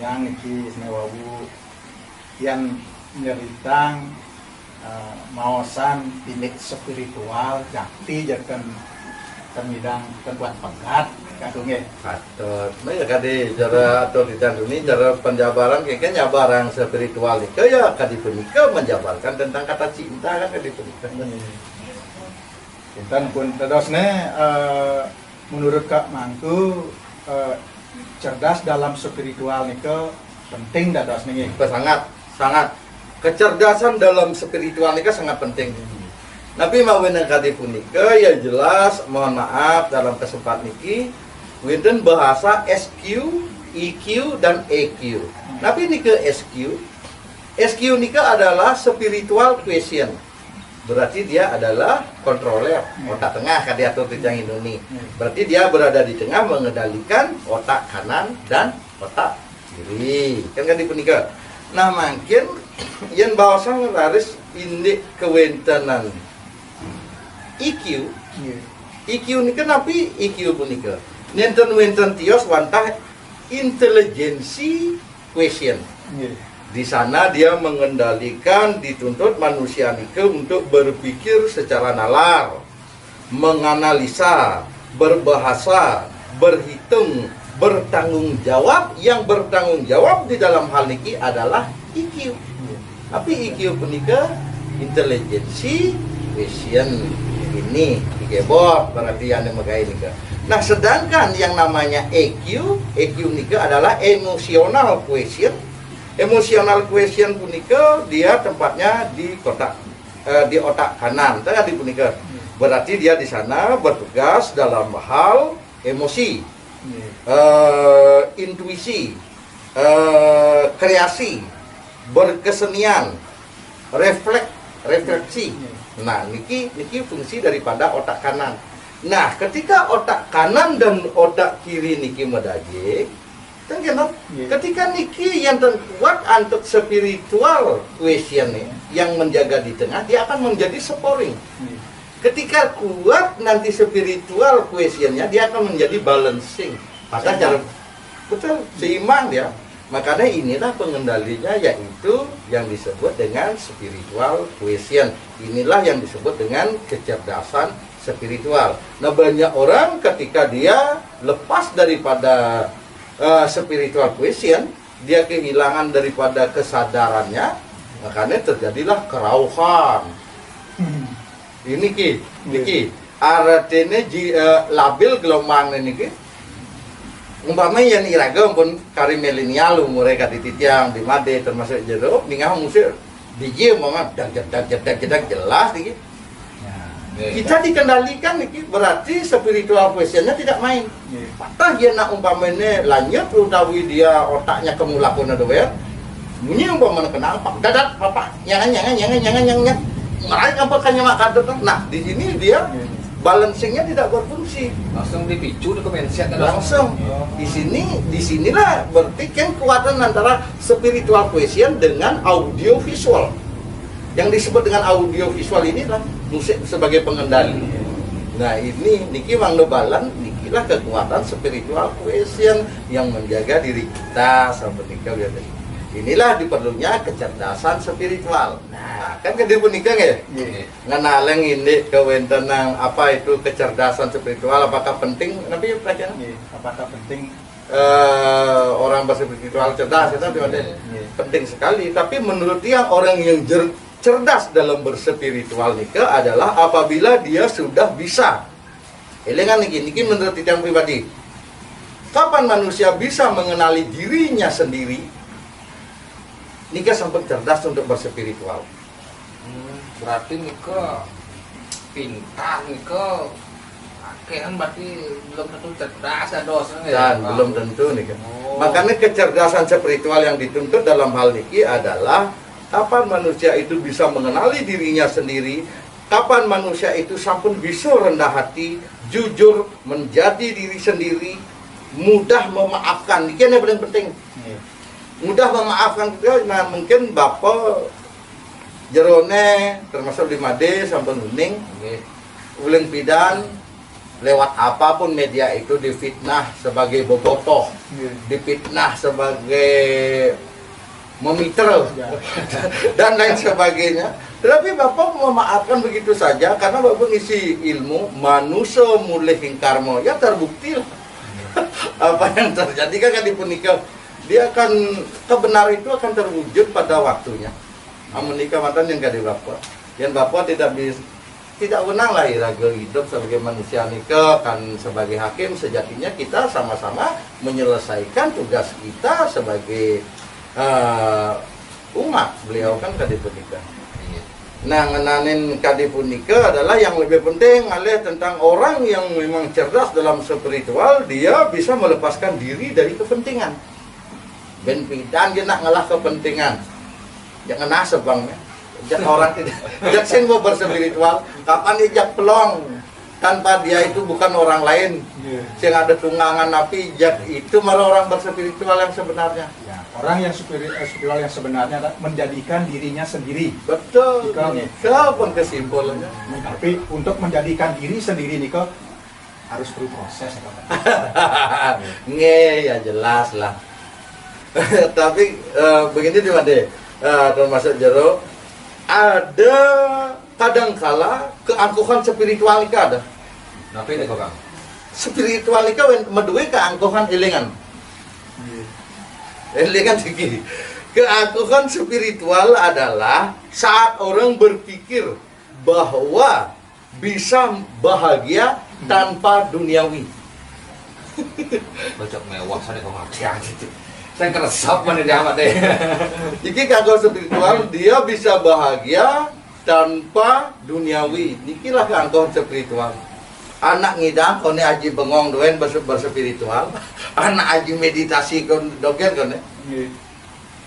yang iki senewawu yang nyeritang maosan tinik spiritual jakti jakan temidang tempat pegat kadungnya atau banyak kali cara atau ditanduni cara penjabaran kayaknya nyabarang spiritual itu ya kadi punika menjabarkan tentang kata cinta kan kadi punika. Kita pun terusnya menurut Kak Mangku cerdas dalam spiritual nika penting dah dos nih. Sangat kecerdasan dalam spiritual nika sangat penting. Nabi mawena kadi punika ya jelas mohon maaf dalam kesempatan niki winten bahasa SQ, EQ dan EQ. Tapi nika SQ. SQ nika adalah spiritual question. Berarti dia adalah kontroler otak tengah kan diatur di yang Indonesia. Berarti dia berada di tengah mengendalikan otak kanan dan otak kiri. Kan dipunika. Nah, mungkin yang bahasa ngelaris indik kewentanan EQ. EQ ini kenapa EQ punika? Nenten tios wantah intelijensi question. Di sana dia mengendalikan, dituntut manusia nike untuk berpikir secara nalar, menganalisa, berbahasa, berhitung, bertanggung jawab. Yang bertanggung jawab di dalam hal niki adalah EQ. Tapi EQ punika intelijensi question ini dikebot berarti yang megai nika. Nah, sedangkan yang namanya EQ nika adalah emosional question. Emosional question punika dia tempatnya di otak kanan, tengah di punika. Berarti dia di sana bertugas dalam hal emosi, intuisi, kreasi, berkesenian, refleksi. Nah, niki fungsi daripada otak kanan. Nah, ketika otak kanan dan otak kiri niki medage, ketika niki yang kuat untuk spiritual question yang menjaga di tengah, dia akan menjadi sporing. Ketika kuat nanti spiritual questionnya, dia akan menjadi balancing. Maka cara betul seimbang dia. Makanya inilah pengendalinya, yaitu yang disebut dengan spiritual question. Inilah yang disebut dengan kecerdasan spiritual. Nah, banyak orang ketika dia lepas daripada spiritual question, dia kehilangan daripada kesadarannya, makanya terjadilah kerauhan. Ini ki artinya labil gelombang ini ki. Umpamanya yang iraga pun kari milenial umurnya kati titiang di made termasuk jeruk, ningah musir DJ mama dag jelas nih. Kita dikendalikan nih, berarti spiritual questionnya tidak main. Patah dia nak umpamanya lanjut utawi dia otaknya kemulakun ada ber. Bunyi umpamanya kenal pak dadat papa jangan meraih apa kanya mak kadet. Nah, di sini dia balancingnya tidak berfungsi. Langsung dipicu ke mindset langsung. Di sinilah berarti kan kekuatan antara spiritual question dengan audio visual. Yang disebut dengan audio visual inilah musik sebagai pengendali. Nah, ini niki mangdo balan, nikilah kekuatan spiritual question yang menjaga diri kita sampai nikah. Inilah diperlunya kecerdasan spiritual. Nah, kan ke nikah ya? Ngenaleng ini kewentenang apa itu kecerdasan spiritual, apakah penting? Tapi pelajaran apakah penting orang berspiritual cerdas itu penting sekali. Tapi menurut dia orang yang cerdas dalam berspiritual nikah adalah apabila dia sudah bisa. Elengan niki menurut yang pribadi. Kapan manusia bisa mengenali dirinya sendiri? Nikah sampai cerdas untuk berspiritual. Berarti nikah pintar nikah. Kan berarti belum tentu cerdas dan belum tentu nikah. Makanya kecerdasan spiritual yang dituntut dalam hal niki adalah kapan manusia itu bisa mengenali dirinya sendiri, kapan manusia itu sampun bisa rendah hati, jujur, menjadi diri sendiri, mudah memaafkan. Ini yang paling penting. Mudah memaafkan juga. Nah, mungkin bapak jerone termasuk 5D sampai kuning, uleng pidan, lewat apapun media itu difitnah sebagai bobotoh, difitnah sebagai memiter dan lain sebagainya. Tetapi Bapak memaafkan begitu saja karena Bapak ngisi ilmu manusia mulai hingkarmo, ya terbukti lah. Apa yang terjadi kan di punika dia akan kebenaran itu akan terwujud pada waktunya. Menikah mantan yang gak di Bapak, yang Bapak tidak menang lah iraga hidup sebagai manusia nikah kan sebagai hakim, sejatinya kita sama-sama menyelesaikan tugas kita sebagai umat. Beliau kan kadipunika. Nah, ngenanin kadipunika adalah yang lebih penting alih tentang orang yang memang cerdas dalam spiritual, dia bisa melepaskan diri dari kepentingan. Ben pidan dia nak ngalah kepentingan. Jangan nasab bang. Orang tidak senbo berspiritual, kapan dijak pelong tanpa dia itu bukan orang lain, yang ada tunggangan api jak itu malah orang berspiritual yang sebenarnya. Ya, orang yang spiritual yang sebenarnya menjadikan dirinya sendiri. Betul. Kapan kesimpulannya? Tapi untuk menjadikan diri sendiri nih kok harus perlu proses. Nge ya jelas lah. Tapi begini di mana? Termasuk jeruk. Ada kadangkala keangkuhan spiritualika ada. Tapi ini kok Kang. Spiritualika medue keangkuhan elingan. Elingan tinggi. Keangkuhan spiritual adalah saat orang berpikir bahwa bisa bahagia tanpa duniawi. Bocok mewah sana kok ngakian gitu. Saya keresap mana dia amat deh. Jadi kagak spiritual dia bisa bahagia tanpa duniawi. Nikilah keangkuhan spiritual. Anak ngidang kone aji bengong doen berspiritual. Anak aji meditasi kon dogen kone.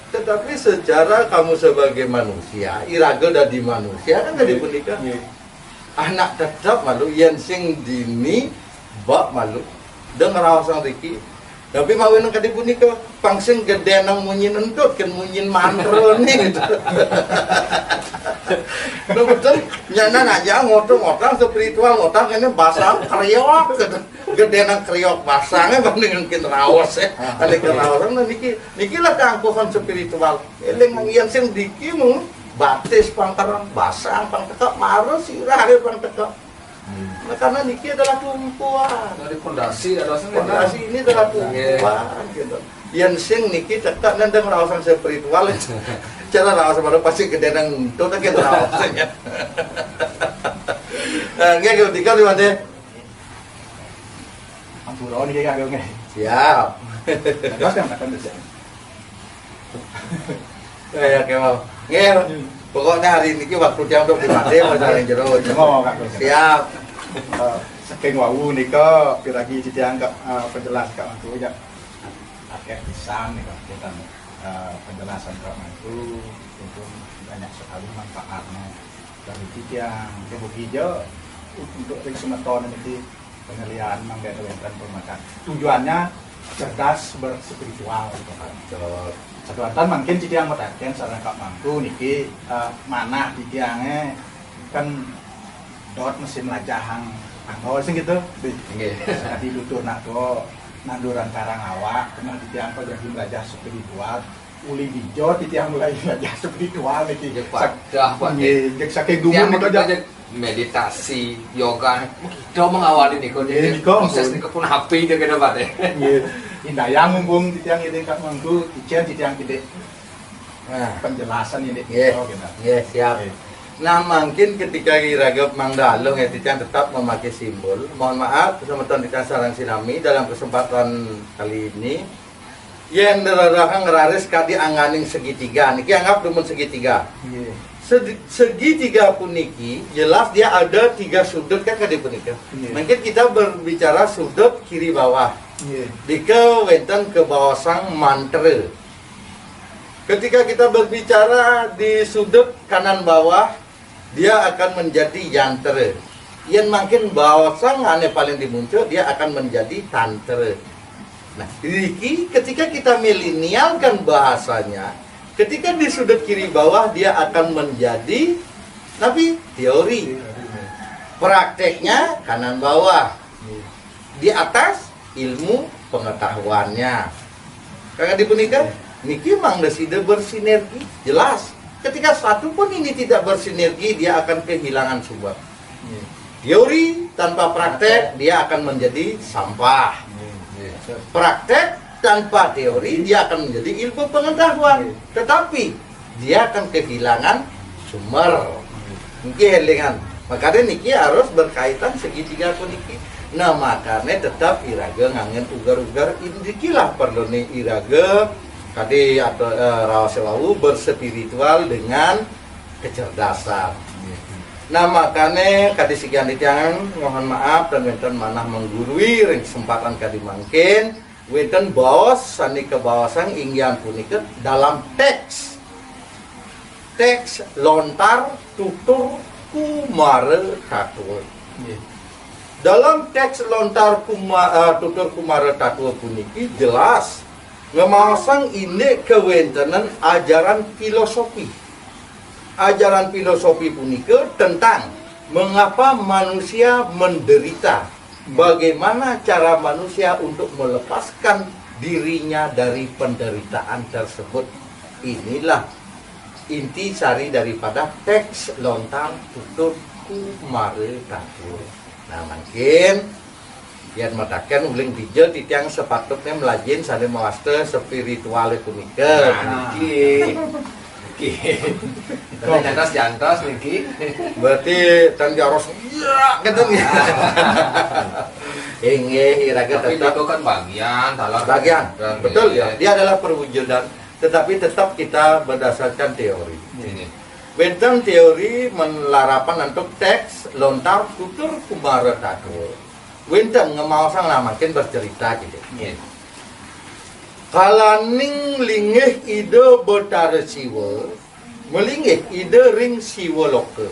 Tetapi secara kamu sebagai manusia, iraga dari manusia kan dari punika. Anak tetap malu yang sing dini bak malu dengar awasang Riki. Tapi mau nang kadi punika pangsing gede nang munyin entut kan munyin mantra nih gitu. Nah betul nyana aja ngotong-ngotong spiritual ngotong ini bahasa kriok gitu. Gede nang kriok basangnya bandingin kin raos ya. Ada kin raos nang niki lah keangkuhan spiritual. Eling nang yang sing diki mu batis pangkarang basang pangtekak marus sirah hari pangtekak. Nah, karena niki adalah tumpuan. Dari pondasi ada Fondasi ini adalah tumpuan gitu. Yang sing niki cetak nendang rawasan spiritual. Cara rawasan baru pasti gede nang itu kan kita rawasannya. Nggak gitu tiga di mana? Ampura ini kayak agak Siap. Terus yang akan terjadi. Ya kemau. Nggak. Pokoknya hari ini waktu jam 20 mati masalah yang jero. Siap. Saking wau nika piragi dianggap penjelas Kak Mantu ya. Akeh pisan nika kita penjelasan Kak Mantu itu banyak sekali manfaatnya. Dari yang begitu untuk ring sumeton ini penilaian mangga-mangga pemakan. Tujuannya cerdas berspiritual gitu kan. Saduatan mungkin citiang mataken sareng Kak Mangku niki manah citiange kan dot mesin lajahang angkol sing gitu. Nggih. Tadi luturna to nanduran karang awak kena citiang kok jadi belajar spiritual. Uli dijo citiang mulai belajar spiritual niki. Dah Pak. Nggih, saking gumun niku aja meditasi, yoga, kita mengawali nih kok jadi proses nih pun happy dia kena Pak deh. Nggih. Indayang mumpung titiang ini Kak Mangku, titiang gede. Nah, penjelasan ini. Yes, siap. Nah, mungkin ketika iragap Mangdalung ya titiang tetap memakai simbol. Mohon maaf, teman-teman titiang sarang sinami dalam kesempatan kali ini. Yang derarahang ngeraris kadi anganing segitiga. Niki anggap demen segitiga. Segitiga puniki jelas dia ada 3 sudut kan kadi punika. Mungkin kita berbicara sudut kiri bawah. Dika wenten ke bawah sang mantra. Ketika kita berbicara di sudut kanan bawah, dia akan menjadi yantra. Yang makin bawah sang ane paling dimuncul, dia akan menjadi tantra. Nah, ketika kita milenialkan bahasanya, ketika di sudut kiri bawah dia akan menjadi tapi teori. Prakteknya kanan bawah. di atas ilmu pengetahuannya. Kakak dipunika niki mang deside bersinergi, jelas. Ketika satu pun ini tidak bersinergi, dia akan kehilangan sumber. Teori tanpa praktek, dia akan menjadi sampah. Praktek tanpa teori, dia akan menjadi ilmu pengetahuan. Tetapi, dia akan kehilangan sumber. Niki helingan. Makanya niki harus berkaitan segitiga puniki. Nah, makanya tetap iraga ngangen ugar-ugar indikilah perlu nih iraga tadi atau rawasewawu berspiritual dengan kecerdasan. Nah makanya kadi sekian ditiangan mohon maaf dan wenten manah menggurui ring kesempatan kadi mangkin wenten bawas sani kebawasan inggian punika dalam teks lontar tutur kumare tatur. Dalam teks lontar tutur kumare tatur puniki jelas ngemasang ini kewentanan ajaran filosofi. Ajaran filosofi punika tentang mengapa manusia menderita. Bagaimana cara manusia untuk melepaskan dirinya dari penderitaan tersebut. Inilah inti sari daripada teks lontar tutur kumare tatur. Nah mungkin yang matakan uling dijel titiang sepatutnya melajin sane mawaste spiritual punika. Niki. Jantos niki. Berarti tan jaros iya keten ya. Inggih iraga Tapi tetap itu kan bagian. Betul ya. Dia adalah perwujudan, tetapi tetap kita berdasarkan teori. Bentang teori melarapan untuk teks lontar tutur kumare tatur. Winten ngemausang lah makin bercerita gitu. Kalaning linggih ide betara siwa, melinggih ide ring siwa loka.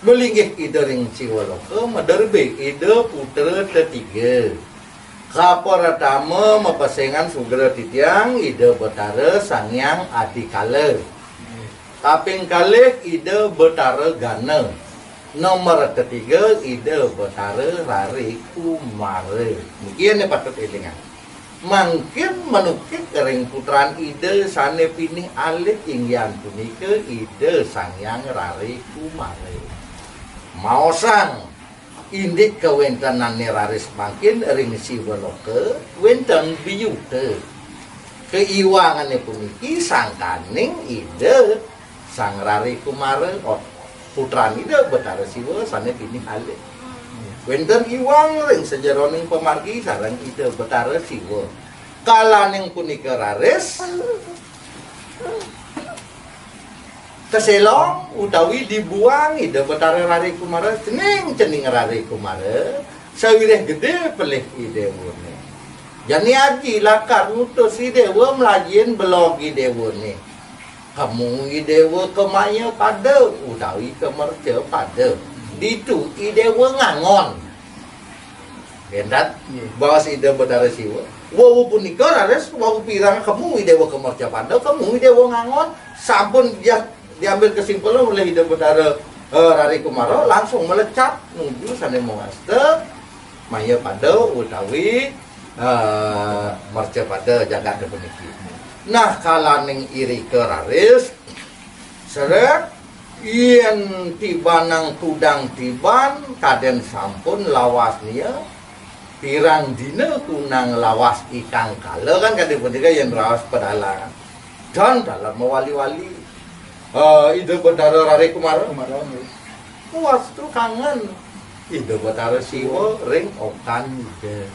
Melinggih ide ring siwa loka, mederbe ide putra ketiga. Kaparatama mepasengan sugera titiang ide betara sangyang adikala. Kaping kalih ide betara gana. Nomor ketiga ide betara rari kumare. Mungkin patut elingan. Mungkin menukik ring putran ide sane pinih alit inggian punika ide sangyang rari kumare. Maosang indik kewentanan rari semakin ring siwaloke wentang biyute. Keiwangan puniki sangkaning ide sang rari kumare putra ida betara siwa sane pinih alih. Wenten iwang ring sejeroning pemargi sareng ida betara siwa. Kalaning punika raris keselong utawi dibuang ida betara rari kumara cening rari kumara sawireh gede pelih idewone. Jani aji lakar ngutus idewa melajin belogi idewone. Kamu idewa kemaya pada utawi kemerca pada ditu idewa ngangon gendat bawa si ide betara siwa wawu punika rares wawu pirang kamu idewa kemerca pada kamu idewa ngangon sampun diambil kesimpulan oleh ide betara rari kumara langsung melecat menuju sane mawaste maya pada utawi merca pada jagat puniki. Nah kalaning iri keraris seret yen tibanang tudang tiban kaden sampun lawas nia pirang dina kunang lawas ikang kala kan kadang punika yen rawas pedalang dan dalam mewali-wali ide betara rari kumara puas tu kangen ide betara siwa ring okan ide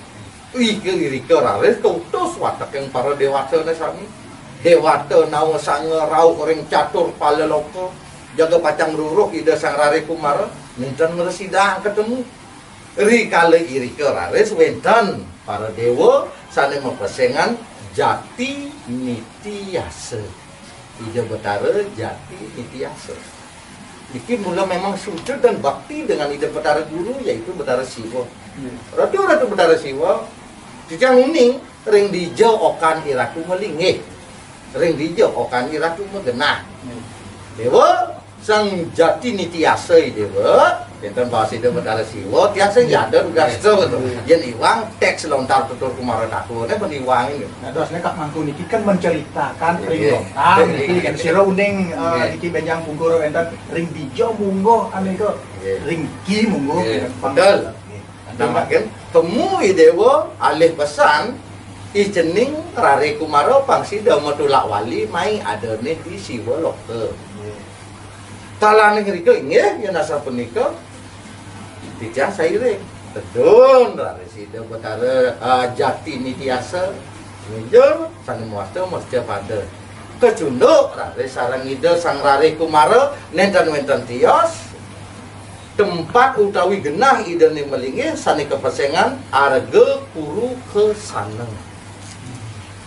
iri keraris kautus watak yang para dewata na sami dewata nawa sang rau ring catur paleloko jaga pacang ruruh ida sang rari kumara minten meresidang ketemu ri kale iri keraris wenten para dewa sane mepesengan jati nitiasa ida betara jati nitiasa. Iki mula memang sujud dan bakti dengan ida betara guru yaitu betara siwa. Ratu betara siwa Dijang ini ring dijau okan iraku melingih, ring dijau okan iraku megenah. Dewa sang jati nitiasa dewa Enten bahas ide betara siwo tiang sing jadon gasto gitu. Yen iwang teks lontar tutur kumara takune ben iwang gitu. Nah, terusnya Kak Mangku niki kan menceritakan ring Iya. lontar, Iya. niki kan sira uning Iya. niki benjang punggoro enten ring bijo munggo ane ke Iya. ring ki munggo. Iya. Pang- Betul. Iya. Nah makin temui dewa alih pesan ijening rare kumara pangsida metulak wali mai adane di siwa loke. Iya. Talane ngrike nggih yen asa punika dijah sairing. Tedun rare sida betara jati nitiasa ngejer sang muasta mesti pada kecunduk rare sareng ide sang rare kumara nenten-nenten tios tempat utawi genah idene melingi sani kepesengan arga kuru kesaneng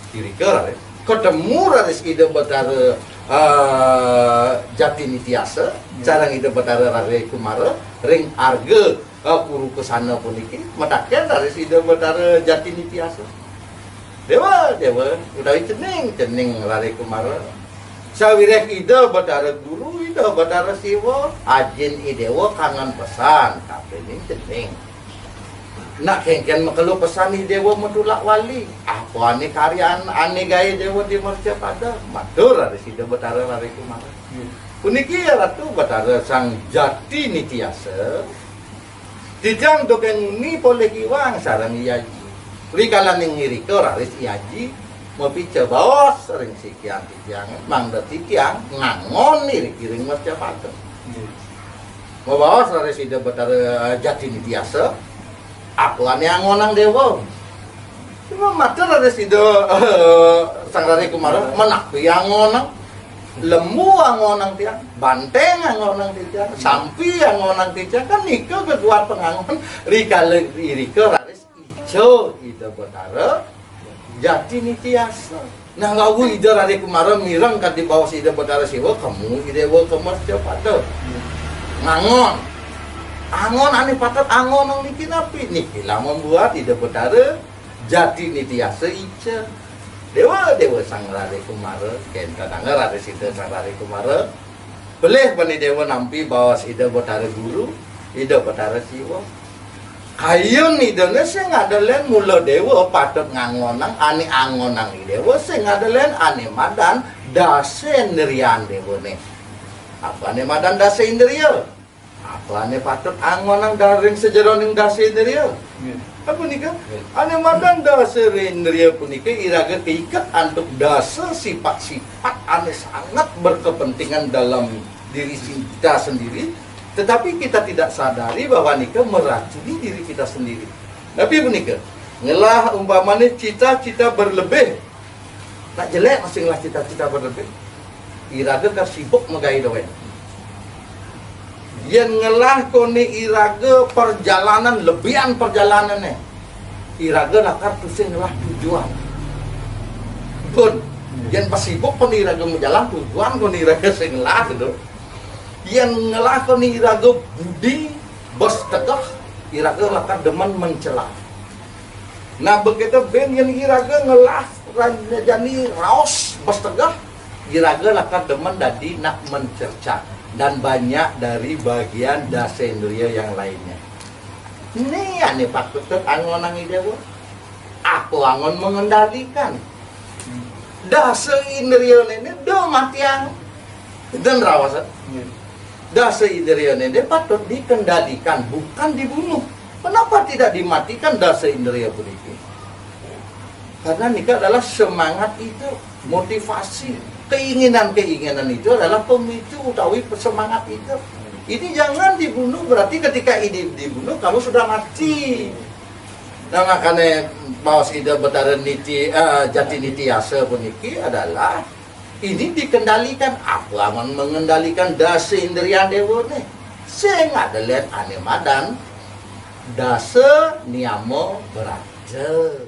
diri ke ketemu raris ide betara jati nitiasa sareng ide betara rare kumara ring arga kuru kesana puniki mataken raris ide betara jati nitiasa dewa utawi cening rare kumara sawireh ide betara guru ide betara siwa ajin idewa kangen pesan tapi ini cening nak kengken makelu pesan idewa medulak wali apa ane karyaan ane gaya dewa di merca pada matur ada ide betara rare kumara puniki ya ratu betara sang jati nitiasa dijang dokeng ni boleh kiwang sarang iyaji rikalan yang ngiri ke raris iyaji mau pica bawas sering sikian titiang mangda titiang ngangon nih kiring merca pada mau bawas raris ide betara jati nitiasa aku ane angonang dewa cuma mater raris ide sang rare kumara menakui angonang lemu angonang tiang banteng angonang tiang sampi angonang tiang kan nika keguat pengangon rika raris ijo ide betara jati nitiasa nah lagu ide rare kumara mirang kan di bawah ide betara siwa kamu ide wa kemerca pada ngangon angon ane patat angon niki napi niki lah membuat ide betara jati nitiasa ijo dewa sang rare kumara kenta tangga rare sida sang rare kumara boleh bani dewa nampi bawas ide betara guru ide betara siwa kayun idene sing adelen mula dewa patut ngangonang ane angonang dewa sing adelen ane madan dase ndriyan dewa ne apa ane madan dase indriya apa ane patut angonang daring sejeroning dase indriya apa nika ane madan dase indriya punika iraga keikat untuk dase sifat-sifat ane sangat berkepentingan dalam diri kita sendiri tetapi kita tidak sadari bahwa nika meracuni diri kita sendiri. Tapi punika ngelah umpamanya cita-cita berlebih tak jelek masinglah cita-cita berlebih iraga kasibuk megai doen yen ngelah koni iraga perjalanan lebihan perjalanannya iraga nakar tusing ngelah tujuan pun yen pasibuk koni iraga menjalan tujuan koni iraga sing lah gitu yang ngelakon iraga budi bos tegah iraga lakar demen mencela nah begitu ben yang iraga ngelah jani raos bos tegah iraga lakar demen dadi nak mencerca dan banyak dari bagian dasendria yang lainnya ini ane patut angonang idewa aku angon mengendalikan dasendria ini do matiang dan rawasan dasa indriya ini patut dikendalikan bukan dibunuh. Kenapa tidak dimatikan dasa indriya puniki? Karena nikah adalah semangat itu, motivasi, keinginan itu adalah pemicu utawi semangat itu. Ini jangan dibunuh berarti ketika ini dibunuh kamu sudah mati. Nah makanya bawas ide betara jati nitiasa puniki adalah ini dikendalikan aku aman mengendalikan dasa indriya dewa nih sing ada lihat ane madan dasa niamo beraja